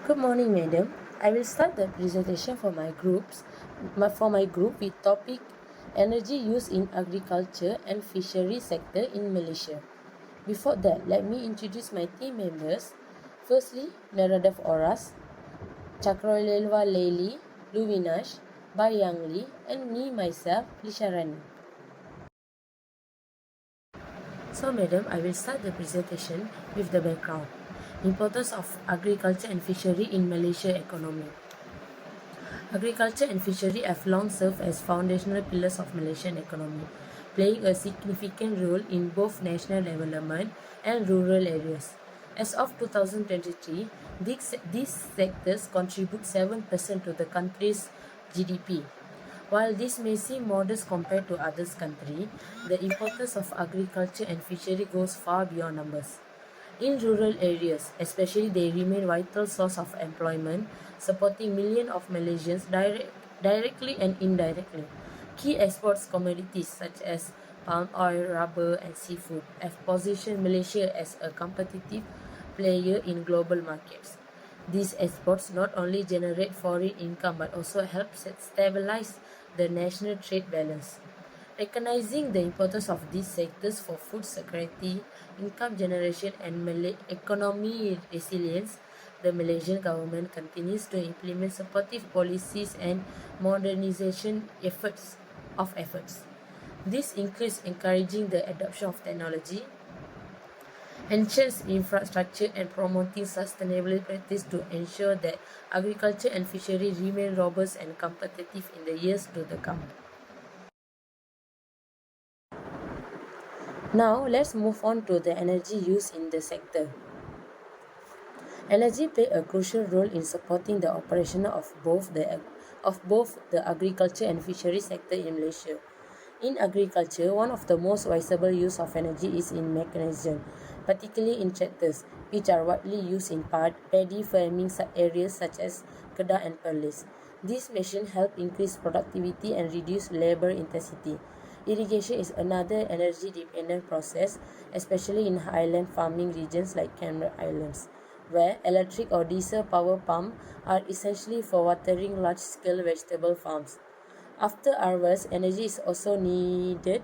Good morning, madam. I will start the presentation for my group with topic energy use in agriculture and fishery sector in Malaysia. Before that, let me introduce my team members. Firstly, Naradav Oras, Chakrolelwa Leili, Luvinash, Baryang Lee, and me myself, Lisharani. So, madam, I will start the presentation with the background. Importance of agriculture and fishery in Malaysia economy. Agriculture and fishery have long served as foundational pillars of Malaysian economy, playing a significant role in both national development and rural areas. As of 2023, these sectors contribute 7% to the country's GDP. While this may seem modest compared to other countries, the importance of agriculture and fishery goes far beyond numbers. In rural areas, especially, they remain vital source of employment, supporting millions of Malaysians directly and indirectly. Key exports commodities such as palm oil, rubber, and seafood have positioned Malaysia as a competitive player in global markets. These exports not only generate foreign income but also help stabilize the national trade balance. Recognizing the importance of these sectors for food security, income generation, and economy resilience, the Malaysian government continues to implement supportive policies and modernization efforts. This includes encouraging the adoption of technology, enhance infrastructure, and promoting sustainable practice to ensure that agriculture and fishery remain robust and competitive in the years to come. Now, let's move on to the energy use in the sector. Energy play a crucial role in supporting the operation of both the agriculture and fishery sector in Malaysia. In agriculture, one of the most visible use of energy is in mechanization, particularly in tractors, which are widely used in paddy farming areas such as Kedah and Perlis. These machines help increase productivity and reduce labor intensity. Irrigation is another energy-dependent process, especially in highland farming regions like Cameron Islands, where electric or diesel power pumps are essentially for watering large-scale vegetable farms. After harvest, energy is also needed.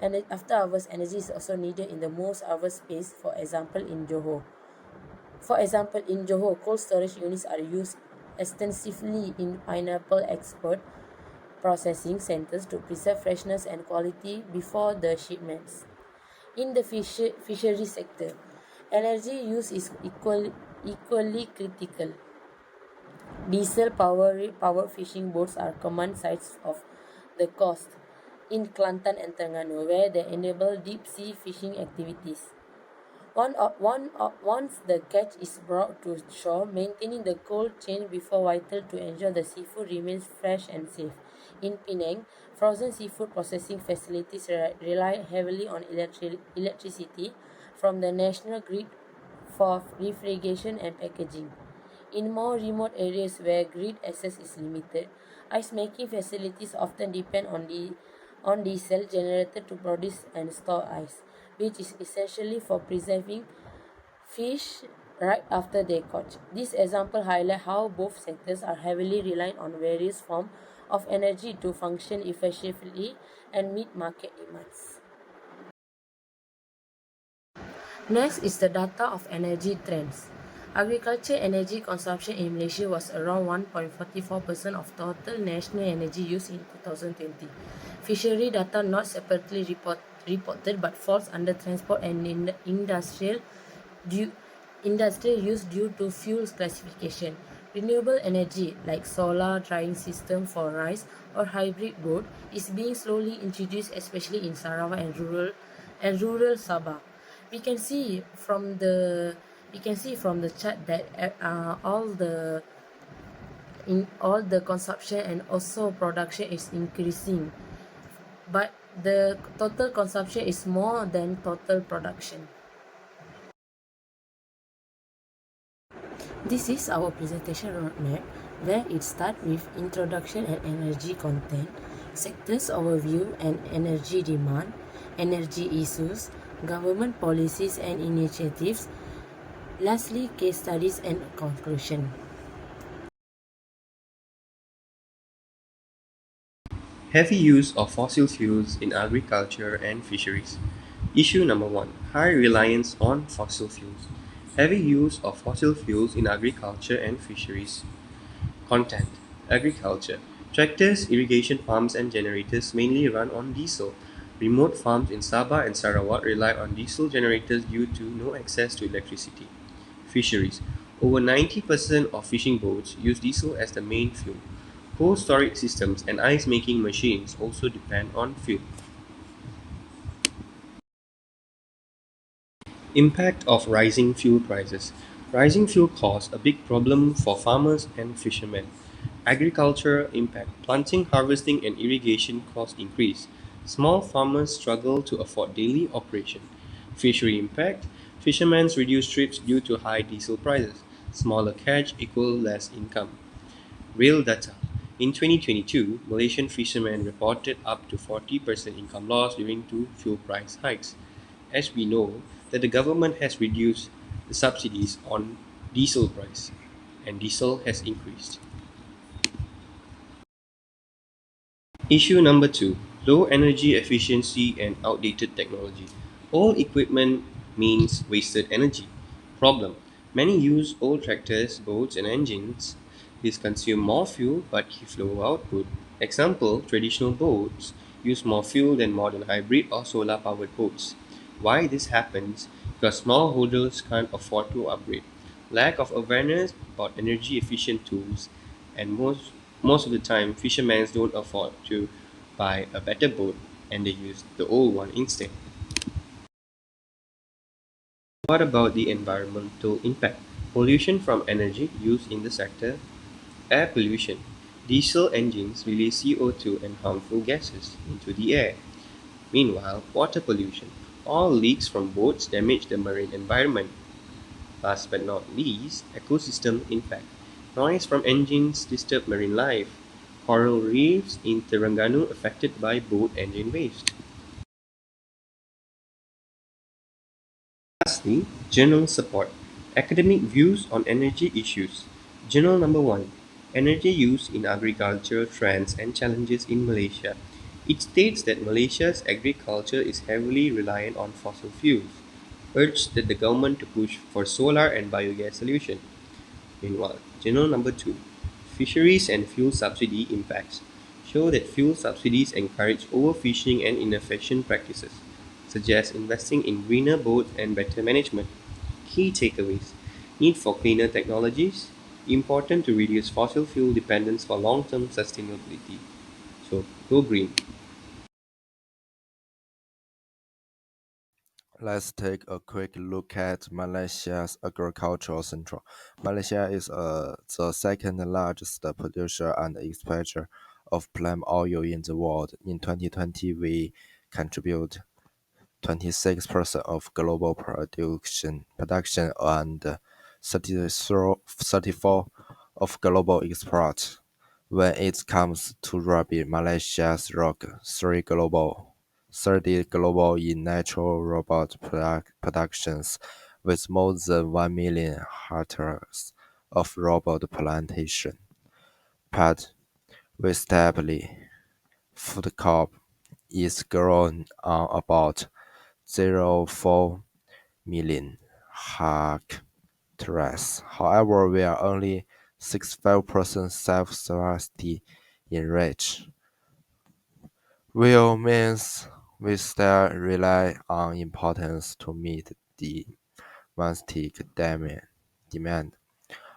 Energy is also needed in the most harvest space. For example, in Johor, cold storage units are used extensively in pineapple export processing centers to preserve freshness and quality before the shipments. In the fishery sector, energy use is equally critical. Diesel powered fishing boats are command sites of the coast in Kelantan and Terengganu, where they enable deep sea fishing activities. Once the catch is brought to shore, maintaining the cold chain before vital to ensure the seafood remains fresh and safe. In Penang, frozen seafood processing facilities rely heavily on electricity from the national grid for refrigeration and packaging. In more remote areas where grid access is limited, ice-making facilities often depend on diesel generated to produce and store ice, which is essentially for preserving fish right after they catch. This example highlights how both sectors are heavily reliant on various forms of energy to function efficiently and meet market demands. Next is the data of energy trends. Agriculture energy consumption in Malaysia was around 1.44% of total national energy use in 2020. Fishery data not separately reported but falls under transport and industrial use due to fuel classification. Renewable energy like solar drying system for rice or hybrid boat is being slowly introduced, especially in Sarawak and rural Sabah. We can see from the chart that all the consumption and also production is increasing, but the total consumption is more than total production. This is our presentation roadmap, where it starts with introduction and energy content, sectors overview and energy demand, energy issues, government policies and initiatives, Lastly, case studies and conclusion. Heavy use of fossil fuels in agriculture and fisheries. Issue number one: high reliance on fossil fuels. Heavy use of fossil fuels in agriculture and fisheries. Content: agriculture. Tractors, irrigation pumps, and generators mainly run on diesel. Remote farms in Sabah and Sarawak rely on diesel generators due to no access to electricity. Fisheries. Over 90% of fishing boats use diesel as the main fuel. Cold storage systems and ice making machines also depend on fuel. Impact of rising fuel prices. Rising fuel costs a big problem for farmers and fishermen. Agriculture impact. Planting, harvesting, and irrigation costs increase. Small farmers struggle to afford daily operation. Fishery impact. Fishermen reduce trips due to high diesel prices. Smaller catch equal less income. Real data. In 2022, Malaysian fishermen reported up to 40% income loss during two fuel price hikes. As we know that the government has reduced the subsidies on diesel price and diesel has increased. Issue number two: low energy efficiency and outdated technology. Old equipment means wasted energy. Problem: many use old tractors, boats, and engines. These consume more fuel but give low output. Example: traditional boats use more fuel than modern hybrid or solar powered boats. Why this happens? Because smallholders can't afford to upgrade. Lack of awareness about energy efficient tools, and most of the time fishermen don't afford to buy a better boat and they use the old one instead. What about the environmental impact? Pollution from energy used in the sector. Air pollution. Diesel engines release CO2 and harmful gases into the air. Meanwhile, water pollution. All leaks from boats damage the marine environment. Last but not least, ecosystem impact. Noise from engines disturb marine life. Coral reefs in Terengganu affected by boat engine waste. Lastly, journal support. Academic views on energy issues. Journal number 1: Energy use in agriculture, trends and challenges in Malaysia. It states that Malaysia's agriculture is heavily reliant on fossil fuels. Urged that the government to push for solar and biogas solution. Meanwhile, journal number 2: Fisheries and fuel subsidy impacts show that fuel subsidies encourage overfishing and inefficient practices, suggest investing in greener boats and better management. Key takeaways: need for cleaner technologies, important to reduce fossil fuel dependence for long-term sustainability. So, go green. Let's take a quick look at Malaysia's agricultural sector. Malaysia is the second largest producer and exporter of palm oil in the world. In 2020, we contribute 26% of global production and 34 of global export. When it comes to rugby, Malaysia's rank 30 global in natural robot productions, with more than 1 million hectares of robot plantation. But we stably, food crop is grown on about 0.4 million hectares. However, we are only 65% self-sufficient in range, which means we still rely on imports to meet the domestic demand.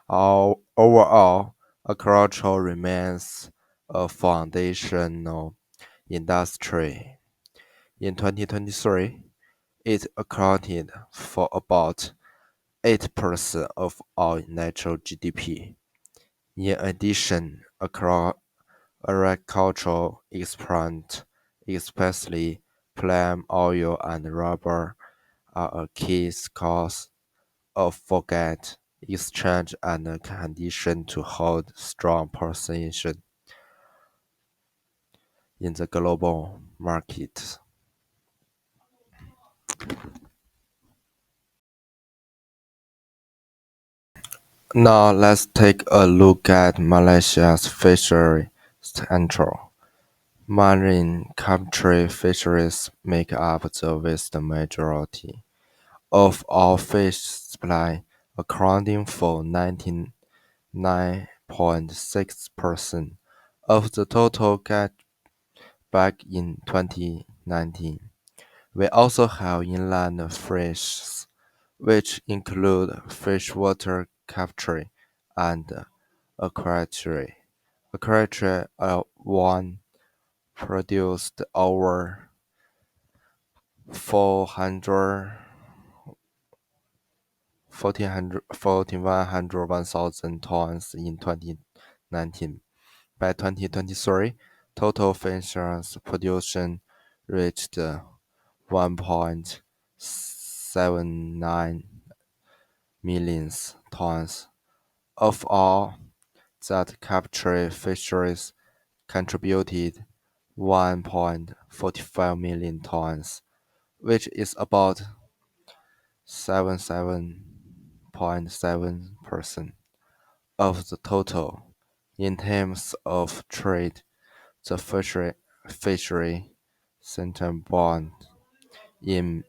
Overall, agriculture remains a foundational industry. In 2023, it accounted for about 8% of our national GDP. In addition, agricultural export, especially palm oil and rubber, are a key source of foreign exchange and a condition to hold strong position in the global market. Now let's take a look at Malaysia's fishery central. Marine capture fisheries make up the vast majority of all fish supply, accounting for 99.6% of the total catch back in 2019. We also have inland fishes, which include freshwater capture and aquaculture. Aquaculture one produced over 400 1,000 tons in 2019. By 2023, total fish production reached 1.79 million tons. Of all that capture fisheries contributed 1.45 million tons, which is about 77.7% of the total. In terms of trade, the fishery center bond in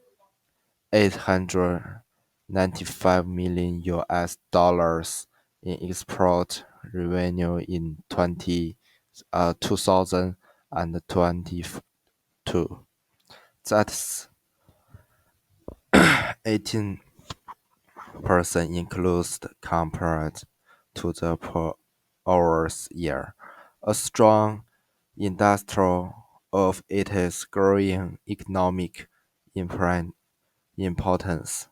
895 million US dollars in export revenue in 2022. That's 18% increased compared to the previous year. A strong industrial of its growing economic importance.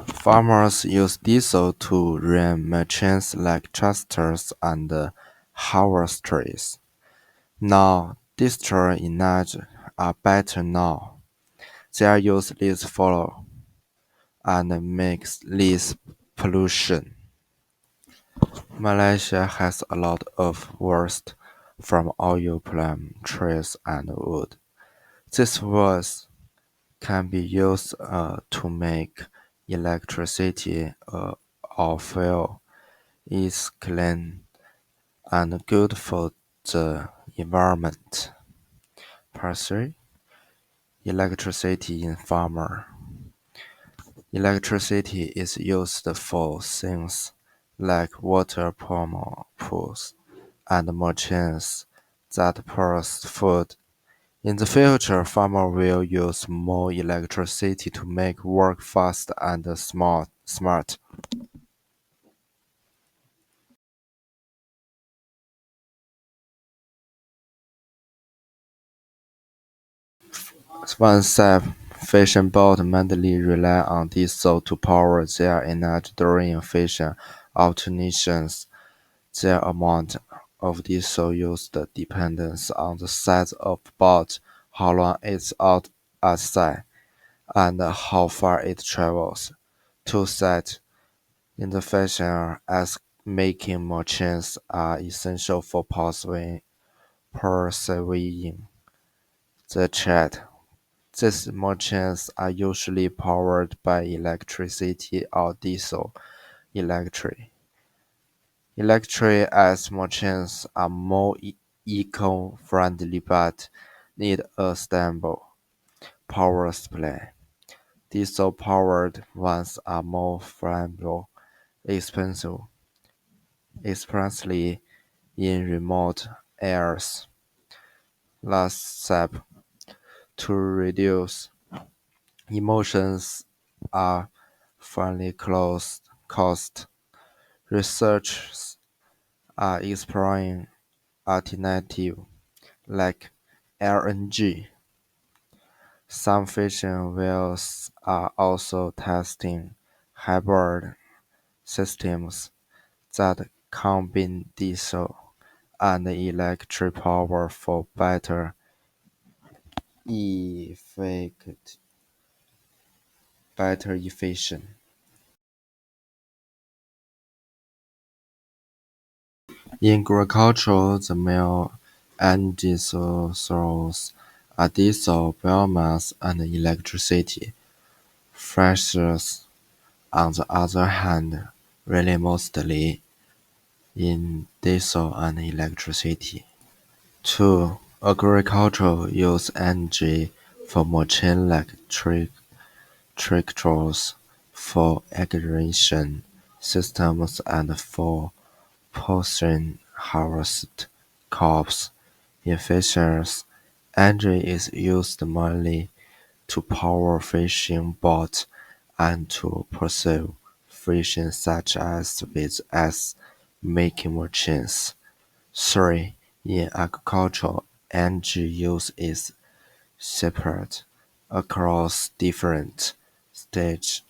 Farmers use diesel to run machines like tractors and harvesters. Now, diesel engines are better now. They are used less fuel and makes less pollution. Malaysia has a lot of waste from oil palm trees and wood. This waste can be used to make electricity or fuel. It's clean and good for the environment. Part 3. Electricity in farmer. Electricity is used for things like water pumps and machines that produce food. In the future, farmers will use more electricity to make work fast and smart. One step, fishing boats mainly rely on diesel to power their energy during fishing operations. The amount of diesel used depends on the size of the boat, how long it's out at sea, and how far it travels. To set in the fishing as making machines are essential for pursuing the chat. These machines are usually powered by electricity or diesel electric. Electric as machines are more eco-friendly but need a stable power supply. Diesel-powered ones are more flammable, expensive, especially in remote areas. Last step, to reduce emissions are finally cost. Researchers are exploring alternatives like LNG. Some fishing wells are also testing hybrid systems that combine diesel and electric power for effect, better efficient. In agriculture, the main Energy sources are diesel, biomass, and electricity. Freshers, on the other hand, rely mostly in diesel and electricity. 2. Agriculture use energy for machine-like tractors, for irrigation systems, and for post-harvest crops. In fisheries, energy is used mainly to power fishing boats and to pursue fishing such as with ice-making machines. 3. In agriculture, energy use is separate across different stages: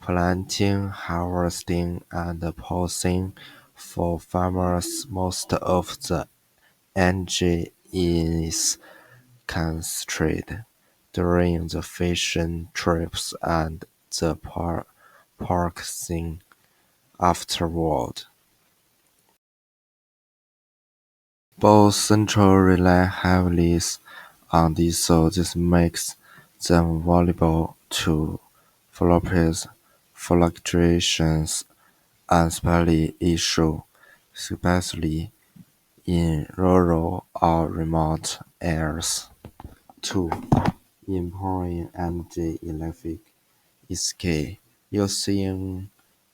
planting, harvesting, and pulsing. For farmers, most of the energy is concentrated during the fishing trips and the purchasing afterward. Both central rely heavily on diesel. This makes them vulnerable to fluctuations and supply issues, especially in rural or remote areas. 2. Empowering energy electric is key. Using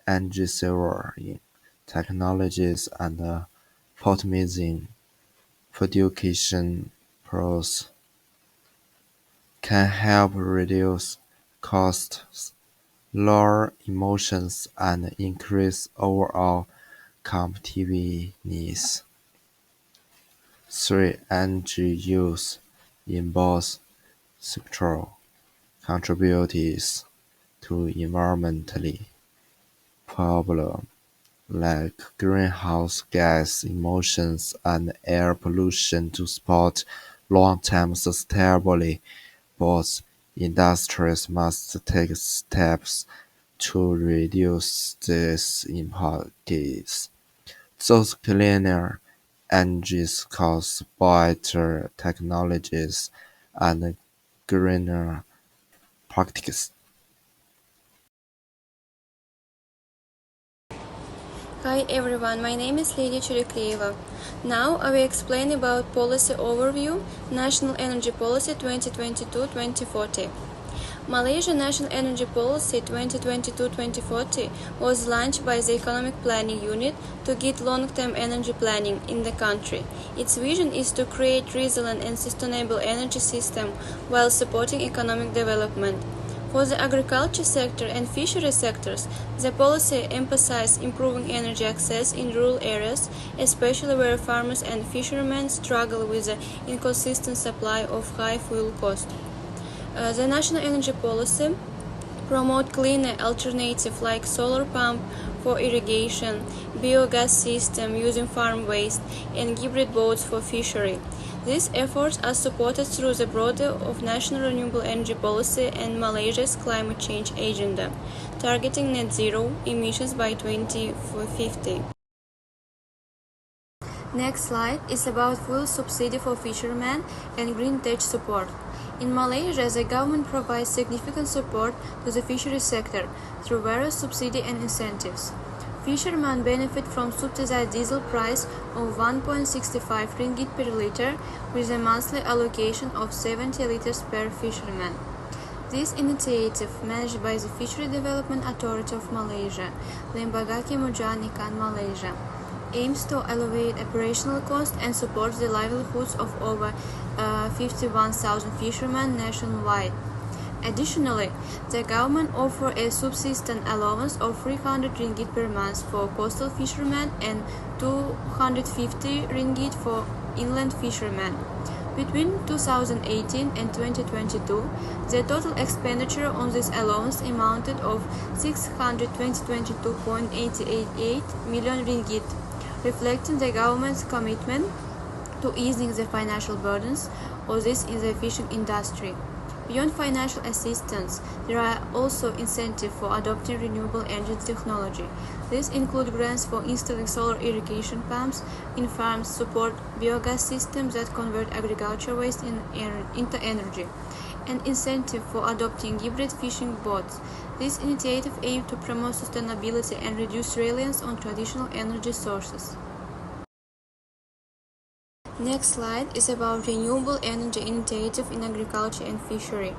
energy-saving technologies and optimizing production process can help reduce costs, lower emissions, and increase overall competitiveness. 3. Energy use in both sectors contributes to environmental problems like greenhouse gas emissions and air pollution. To support long-term sustainability. Both industries must take steps to reduce these impacts. Those cleaner energy sources, better technologies, and greener practices. Hi everyone, my name is Lydia Churiklieva. Now I will explain about policy overview, National Energy Policy 2022-2040. Malaysia National Energy Policy 2022-2040 was launched by the Economic Planning Unit to guide long-term energy planning in the country. Its vision is to create resilient and sustainable energy system while supporting economic development. For the agriculture sector and fishery sectors, the policy emphasizes improving energy access in rural areas, especially where farmers and fishermen struggle with the inconsistent supply of high fuel costs. The national energy policy promote cleaner alternatives like solar pump for irrigation, biogas system using farm waste, and hybrid boats for fishery. These efforts are supported through the broader of National Renewable Energy Policy and Malaysia's climate change agenda, targeting net zero emissions by 2050. Next slide is about fuel subsidy for fishermen and green tech support. In Malaysia, the government provides significant support to the fisheries sector through various subsidies and incentives. Fishermen benefit from subsidized diesel price of 1.65 ringgit per liter with a monthly allocation of 70 liters per fisherman. This initiative, managed by the Fishery Development Authority of Malaysia, Lembaga Kemudian Ikan Malaysia, aims to alleviate operational costs and support the livelihoods of over 51,000 fishermen nationwide. Additionally, the government offers a subsistence allowance of 300 ringgit per month for coastal fishermen and 250 ringgit for inland fishermen. Between 2018 and 2022, the total expenditure on this allowance amounted of 622.888 million ringgit, reflecting the government's commitment to easing the financial burdens of this in the fishing industry. Beyond financial assistance, there are also incentives for adopting renewable energy technology. These include grants for installing solar irrigation pumps in farms, support biogas systems that convert agriculture waste into energy, and incentive for adopting hybrid fishing boats. This initiative aims to promote sustainability and reduce reliance on traditional energy sources. Next slide is about renewable energy initiative in agriculture and fishery.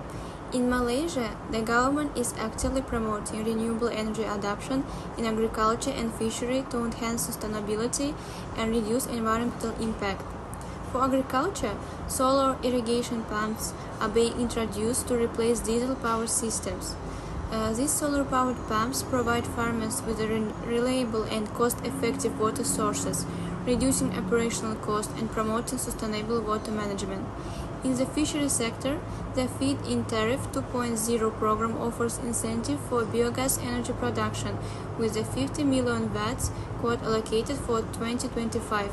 In Malaysia, the government is actively promoting renewable energy adoption in agriculture and fishery to enhance sustainability and reduce environmental impact. For agriculture, solar irrigation pumps are being introduced to replace diesel power systems. These solar-powered pumps provide farmers with reliable and cost-effective water sources, reducing operational costs and promoting sustainable water management. In the fishery sector, the Feed-in Tariff 2.0 program offers incentive for biogas energy production, with the 50 million watts quota allocated for 2025.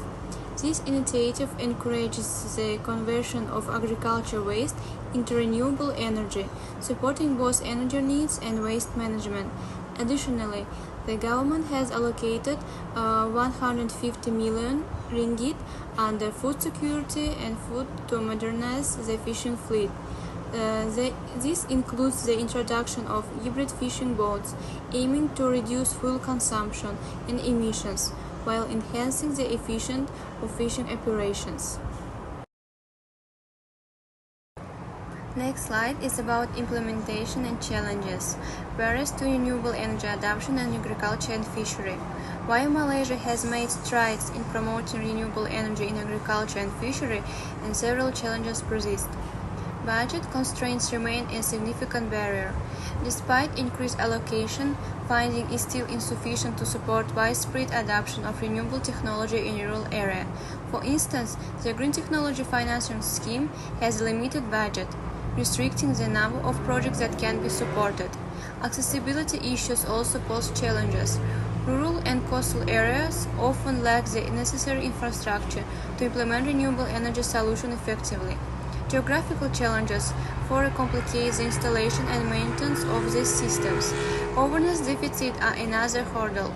This initiative encourages the conversion of agriculture waste into renewable energy, supporting both energy needs and waste management. Additionally, the government has allocated 150 million ringgit under food security and food to modernize the fishing fleet. This includes the introduction of hybrid fishing boats, aiming to reduce fuel consumption and emissions, while enhancing the efficiency of fishing operations. Next slide is about implementation and challenges. Barriers to renewable energy adoption in agriculture and fishery. While Malaysia has made strides in promoting renewable energy in agriculture and fishery, and several challenges persist. Budget constraints remain a significant barrier. Despite increased allocation, funding is still insufficient to support widespread adoption of renewable technology in rural areas. For instance, the Green Technology Financing Scheme has a limited budget, restricting the number of projects that can be supported. Accessibility issues also pose challenges. Rural and coastal areas often lack the necessary infrastructure to implement renewable energy solutions effectively. Geographical challenges further complicate the installation and maintenance of these systems. Awareness deficits are another hurdle.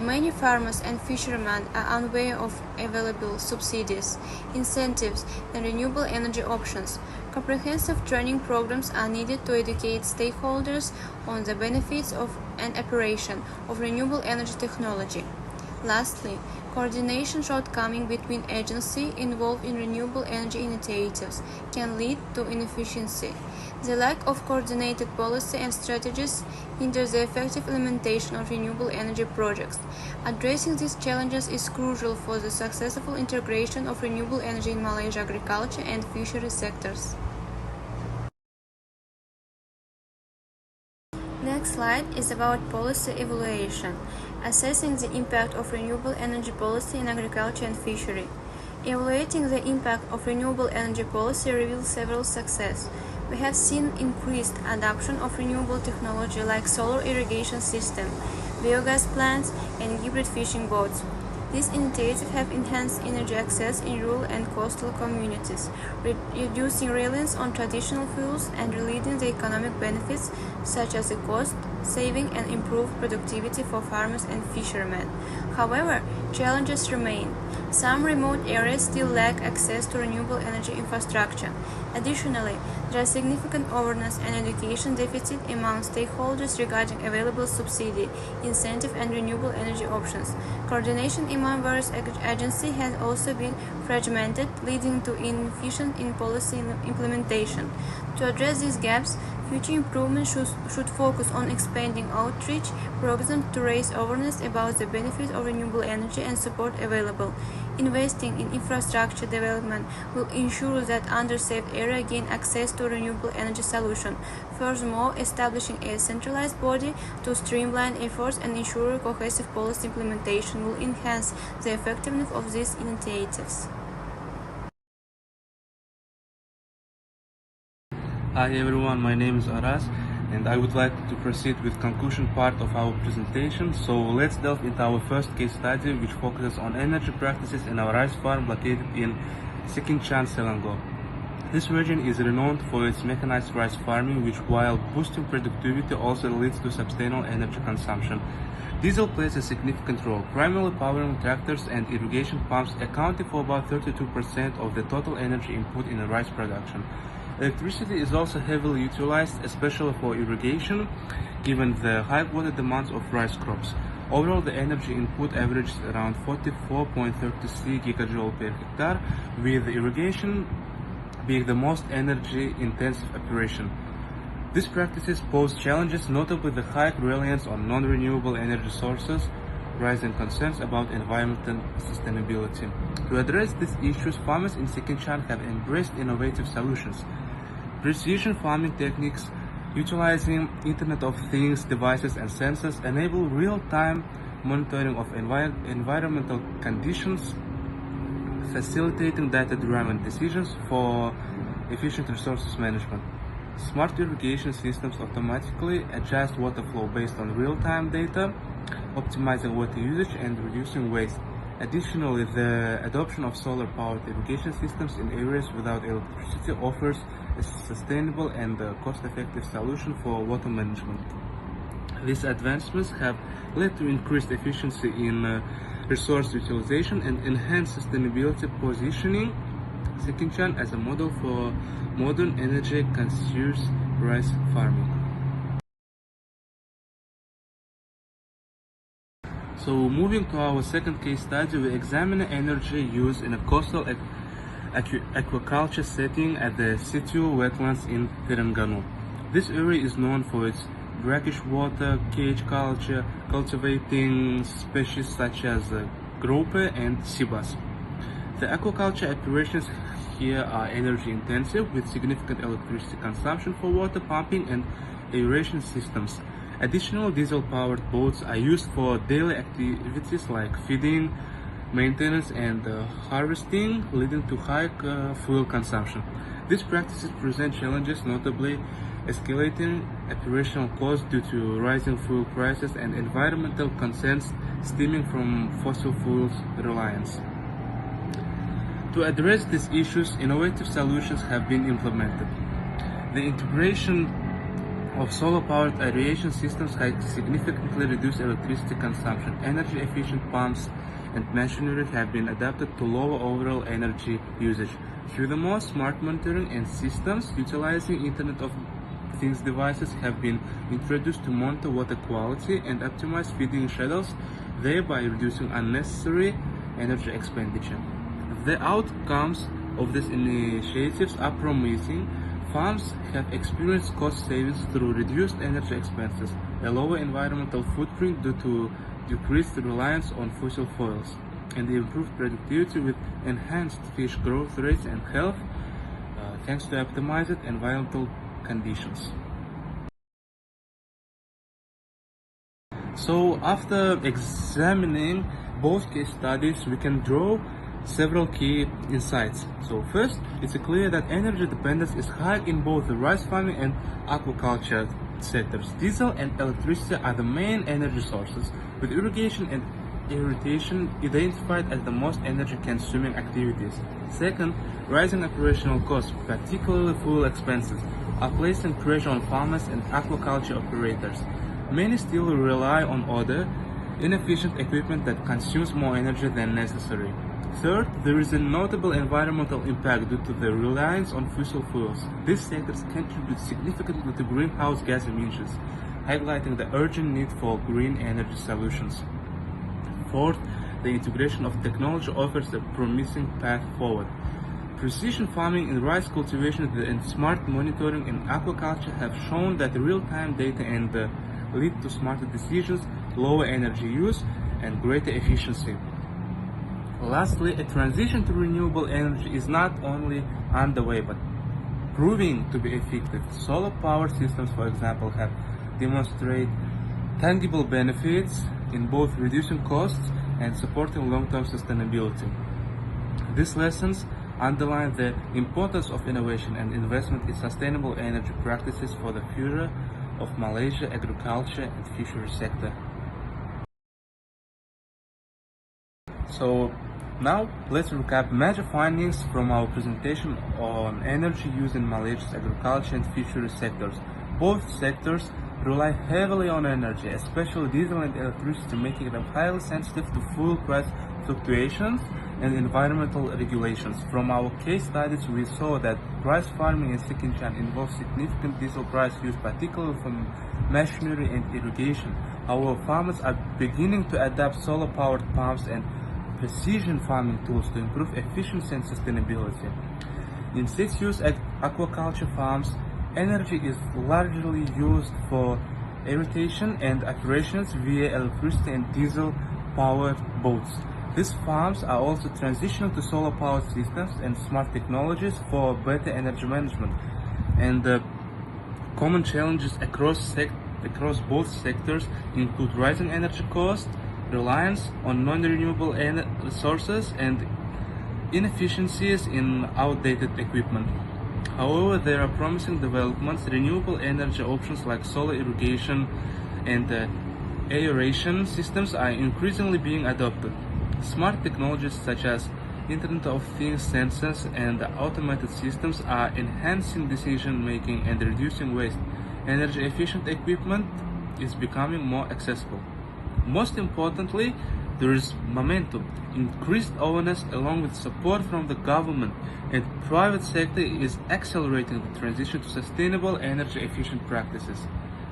Many farmers and fishermen are unaware of available subsidies, incentives, and renewable energy options. Comprehensive training programs are needed to educate stakeholders on the benefits of an operation of renewable energy technology. Lastly, coordination shortcomings between agencies involved in renewable energy initiatives can lead to inefficiency. The lack of coordinated policy and strategies hinders the effective implementation of renewable energy projects. Addressing these challenges is crucial for the successful integration of renewable energy in Malaysia agriculture and fishery sectors. Next slide is about policy evaluation, assessing the impact of renewable energy policy in agriculture and fishery. Evaluating the impact of renewable energy policy reveals several successes. We have seen increased adoption of renewable technology like solar irrigation system, biogas plants, and hybrid fishing boats. These initiatives have enhanced energy access in rural and coastal communities, reducing reliance on traditional fuels and leading the economic benefits such as the cost saving and improved productivity for farmers and fishermen. However, challenges remain. Some remote areas still lack access to renewable energy infrastructure. Additionally, there are significant awareness and education deficits among stakeholders regarding available subsidy, incentive, and renewable energy options. Coordination among various agencies has also been fragmented, leading to inefficient policy implementation. To address these gaps, future improvements should focus on expanding outreach programs to raise awareness about the benefits of renewable energy and support available. Investing in infrastructure development will ensure that underserved areas gain access to renewable energy solutions. Furthermore, establishing a centralized body to streamline efforts and ensure cohesive policy implementation will enhance the effectiveness of these initiatives. Hi everyone, my name is Aras and I would like to proceed with conclusion part of our presentation. So let's delve into our first case study, which focuses on energy practices in our rice farm located in Second Chan, Selangor. This region is renowned for its mechanized rice farming, which, while boosting productivity, also leads to substantial energy consumption. Diesel plays a significant role, primarily powering tractors and irrigation pumps, accounting for about 32% of the total energy input in rice production. Electricity is also heavily utilized, especially for irrigation, given the high water demands of rice crops. Overall, the energy input averages around 44.33 gigajoule per hectare, with irrigation being the most energy-intensive operation. These practices pose challenges, notably the high reliance on non-renewable energy sources, rising concerns about environmental sustainability. To address these issues, farmers in Sikhinchan have embraced innovative solutions. Precision farming techniques, utilizing Internet of Things devices and sensors, enable real-time monitoring of environmental conditions, facilitating data-driven decisions for efficient resources management. Smart irrigation systems automatically adjust water flow based on real-time data, optimizing water usage and reducing waste. Additionally, the adoption of solar-powered irrigation systems in areas without electricity offers a sustainable and cost-effective solution for water management. These advancements have led to increased efficiency in resource utilization and enhanced sustainability, positioning Sikhinchan as a model for modern energy conscious rice farming. So moving to our second case study, we examine energy use in a coastal aquaculture setting at the Situ wetlands in Terengganu. This area is known for its brackish water, cage culture, cultivating species such as grouper and sea bass. The aquaculture operations here are energy intensive, with significant electricity consumption for water pumping and aeration systems. Additional diesel-powered boats are used for daily activities like feeding, maintenance, and harvesting, leading to high fuel consumption. These practices present challenges, notably escalating operational costs due to rising fuel prices and environmental concerns stemming from fossil fuels reliance. To address these issues, innovative solutions have been implemented. The integration of solar-powered aeration systems has significantly reduced electricity consumption. Energy-efficient pumps and machinery have been adapted to lower overall energy usage. Furthermore, smart monitoring and systems utilizing Internet of Things devices have been introduced to monitor water quality and optimize feeding schedules, thereby reducing unnecessary energy expenditure. The outcomes of these initiatives are promising. Farms have experienced cost savings through reduced energy expenses, a lower environmental footprint due to decreased reliance on fossil fuels, and improved productivity with enhanced fish growth rates and health, thanks to optimized environmental conditions. So after examining both case studies, we can draw several key insights. So first, it's clear that energy dependence is high in both the rice farming and aquaculture sectors. Diesel and electricity are the main energy sources, with irrigation and irrigation identified as the most energy-consuming activities. Second, rising operational costs, particularly fuel expenses, are placing pressure on farmers and aquaculture operators. Many still rely on older, inefficient equipment that consumes more energy than necessary. Third, there is a notable environmental impact due to the reliance on fossil fuels. These sectors contribute significantly to greenhouse gas emissions, highlighting the urgent need for green energy solutions. Fourth, the integration of technology offers a promising path forward. Precision farming in rice cultivation and smart monitoring in aquaculture have shown that real-time data and lead to smarter decisions, lower energy use, and greater efficiency. Lastly, a transition to renewable energy is not only underway but proving to be effective. Solar power systems, for example, have demonstrated tangible benefits in both reducing costs and supporting long-term sustainability. These lessons underline the importance of innovation and investment in sustainable energy practices for the future of Malaysia agriculture and fishery sector. So, Now, let's recap major findings from our presentation on energy use in Malaysia's agriculture and fishery sectors. Both sectors rely heavily on energy, especially diesel and electricity, making them highly sensitive to fuel price fluctuations and environmental regulations. From our case studies, we saw that rice farming in Sikinchan involves significant diesel price use, particularly for machinery and irrigation. However, farmers are beginning to adapt solar-powered pumps and precision farming tools to improve efficiency and sustainability. In six-use aquaculture farms, energy is largely used for irrigation and operations via electricity and diesel-powered boats. These farms are also transitioning to solar-powered systems and smart technologies for better energy management. And common challenges across both sectors include rising energy costs, reliance on non-renewable sources, and inefficiencies in outdated equipment. However, there are promising developments. Renewable energy options like solar irrigation and aeration systems are increasingly being adopted. Smart technologies such as Internet of Things sensors and automated systems are enhancing decision making and reducing waste. Energy efficient equipment is becoming more accessible. Most importantly, there is momentum. Increased awareness along with support from the government and private sector is accelerating the transition to sustainable energy efficient practices.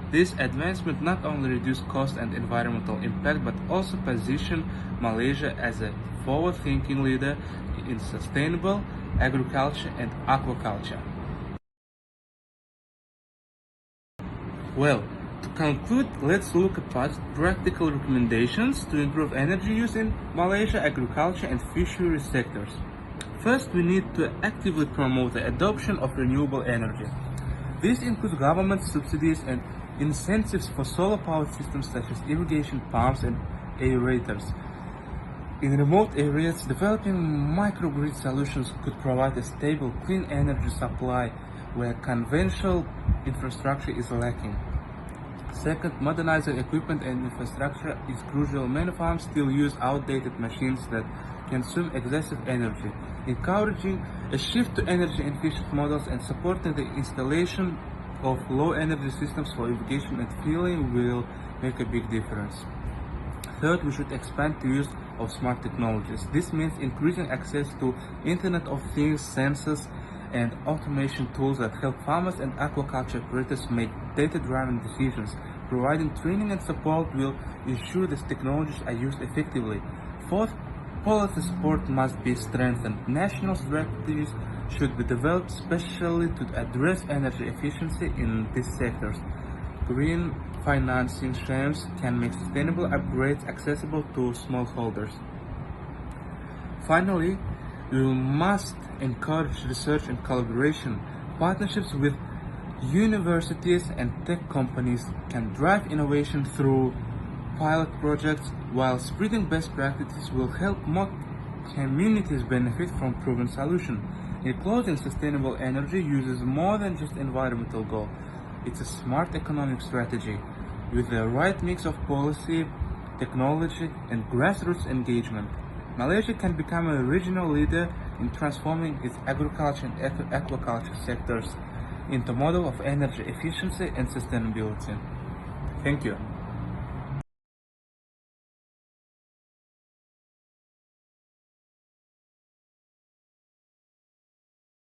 This advancement not only reduces cost and environmental impact but also position Malaysia as a forward-thinking leader in sustainable agriculture and aquaculture. Well, to conclude, let's look at practical recommendations to improve energy use in Malaysia agriculture and fishery sectors. First, we need to actively promote the adoption of renewable energy. This includes government subsidies and incentives for solar-powered systems such as irrigation pumps and aerators. In remote areas, developing microgrid solutions could provide a stable, clean energy supply where conventional infrastructure is lacking. Second, modernizing equipment and infrastructure is crucial. Many farms still use outdated machines that consume excessive energy. Encouraging a shift to energy-efficient models and supporting the installation of low-energy systems for irrigation and filling will make a big difference. Third, we should expand the use of smart technologies. This means increasing access to Internet of Things sensors and automation tools that help farmers and aquaculture operators make data-driven decisions. Providing training and support will ensure these technologies are used effectively. Fourth, policy support must be strengthened. National strategies should be developed specially to address energy efficiency in these sectors. Green financing schemes can make sustainable upgrades accessible to smallholders. Finally, we must encourage research and collaboration. Partnerships with universities and tech companies can drive innovation through pilot projects, while spreading best practices will help more communities benefit from proven solutions. In closing, sustainable energy uses more than just environmental goal. It's a smart economic strategy with the right mix of policy, technology, and grassroots engagement. Malaysia can become a regional leader in transforming its agriculture and aquaculture sectors into a model of energy efficiency and sustainability. Thank you.